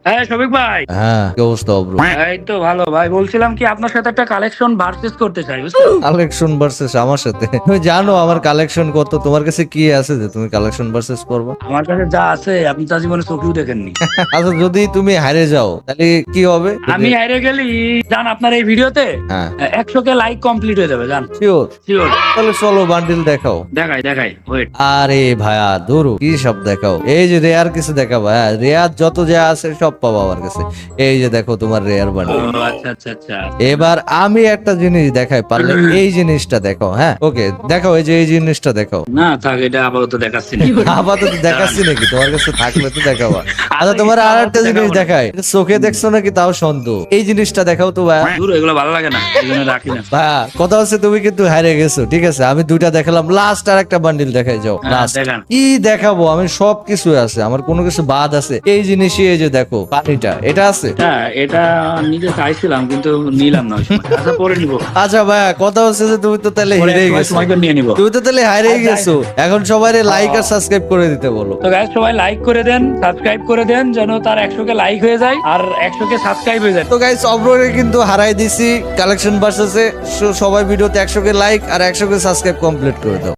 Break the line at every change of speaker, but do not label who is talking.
হ্যাঁ শফিক ভাই।
হ্যাঁ, কি অবস্থা ব্রো?
এই তো ভালো ভাই, বলছিলাম কি আপনার সাথে একটা কালেকশন ভার্সেস করতে চাই, বুঝছো?
কালেকশন ভার্সেস আমার সাথে? তুমি জানো আমার কালেকশন কত? তোমার কাছে কি আছে যে তুমি কালেকশন ভার্সেস করবা?
আমার কাছে যা আছে আপনি তা জীবনে চোখেও দেখেননি।
আচ্ছা, যদি তুমি হারে যাও তাহলে কি হবে?
আমি হারে গেলি জান আপনার এই ভিডিওতে
হ্যাঁ,
100 কে লাইক কমপ্লিট হয়ে যাবে, জান।
শিওর।
শিওর।
তাহলে চলো বান্ডিল দেখাও।
দেখাই ওয়েট।
আরে ভাইয়া ধরু কি সব দেখাও, এই যে রেয়ার কিছু দেখাবো। হ্যাঁ, রেয়ার যত যা আছে সব পাবো আমার কাছে। এই যে দেখো তোমার রেয়ার বান্ডিল।
আচ্ছা।
এবার আমি একটা জিনিস দেখাই, পারলে এই জিনিসটা দেখো। হ্যাঁ, ওকে দেখাও, এই যে এই জিনিসটা দেখাও।
না থাক, এটা আপাতত দেখাচ্ছি না।
আপাতত দেখাচ্ছি নাকি? তোমার কাছে থাকলে তো দেখাবা। আচ্ছা, তোমার আর একটা জিনিস দেখাই, চোখে দেখছো নাকি তাও সন্দেহ। এই জিনিসটা দেখাও তো ভাইয়া।
দূর, এগুলো ভালো লাগে না, এই জন্য রাখি না।
ভাইয়া কথা হচ্ছে তুমি কিন্তু হারিয়ে গেছো, ঠিক আছে? আমি দুইটা দেখালাম, লাস্ট আর একটা বান্ডিল দেখাই যাও।
হ্যাঁ,
লাস্ট
দেখান।
কি দেখাবো? আমি সব কিছু আছে, আমার কোনো কিছু বাদ আছে? এই জিনিসই, এই যে দেখো পানিটা, এটা আছে।
হ্যাঁ, এটা নিজে চাইছিলাম কিন্তু নিলাম না ওই সময়। আচ্ছা পরে নিবো।
আচ্ছা ভাইয়া, কথা হচ্ছে যে তুমি তো তাহলে
পরে
হেরে
এক
গেছো।
সময় করে নিয়ে নিবো।
তুমি তো তাহলে হারিয়ে গেছো। এখন সবাই লাইক আর সাবস্ক্রাইব করে দিতে বলো।
তো গাইস সবাই লাইক করে দেন, সাবস্ক্রাইব করে দেন, যেন তার 100 কে লাইক হয়ে যায় আর 100 কে সাবস্ক্রাইব হয়ে যায়।
তো গাইস, অব্রোরে কিন্তু হারাই দিছি কালেকশন ভার্সেসে। সবাই ভিডিওতে 100 কে লাইক আর 100 কে সাবস্ক্রাইব কমপ্লিট করে দাও।